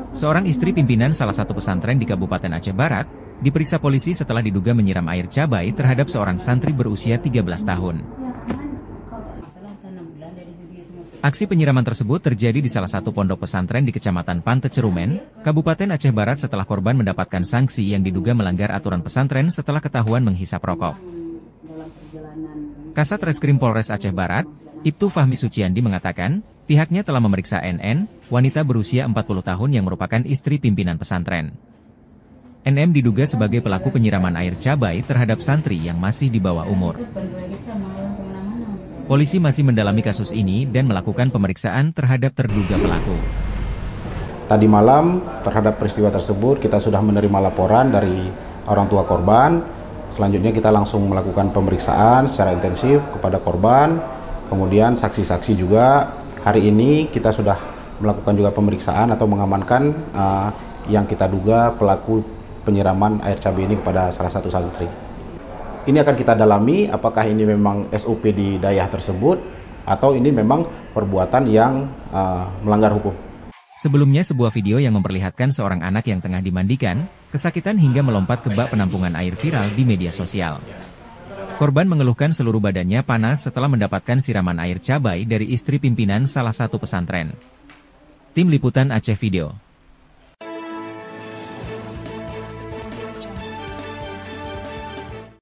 Seorang istri pimpinan salah satu pesantren di Kabupaten Aceh Barat, diperiksa polisi setelah diduga menyiram air cabai terhadap seorang santri berusia 13 tahun. Aksi penyiraman tersebut terjadi di salah satu pondok pesantren di Kecamatan Pante Cerumen, Kabupaten Aceh Barat setelah korban mendapatkan sanksi yang diduga melanggar aturan pesantren setelah ketahuan menghisap rokok. Kasat Reskrim Polres Aceh Barat, Ibtu Fahmi Suciandi mengatakan, pihaknya telah memeriksa NN, wanita berusia 40 tahun yang merupakan istri pimpinan pesantren. NM diduga sebagai pelaku penyiraman air cabai terhadap santri yang masih di bawah umur. Polisi masih mendalami kasus ini dan melakukan pemeriksaan terhadap terduga pelaku. Tadi malam terhadap peristiwa tersebut kita sudah menerima laporan dari orang tua korban. Selanjutnya kita langsung melakukan pemeriksaan secara intensif kepada korban. Kemudian saksi-saksi juga. Hari ini kita sudah melakukan juga pemeriksaan atau mengamankan yang kita duga pelaku penyiraman air cabai ini kepada salah satu santri. Ini akan kita dalami apakah ini memang SOP di daerah tersebut atau ini memang perbuatan yang melanggar hukum. Sebelumnya sebuah video yang memperlihatkan seorang anak yang tengah dimandikan, kesakitan hingga melompat ke bak penampungan air viral di media sosial. Korban mengeluhkan seluruh badannya panas setelah mendapatkan siraman air cabai dari istri pimpinan salah satu pesantren. Tim Liputan Aceh Video.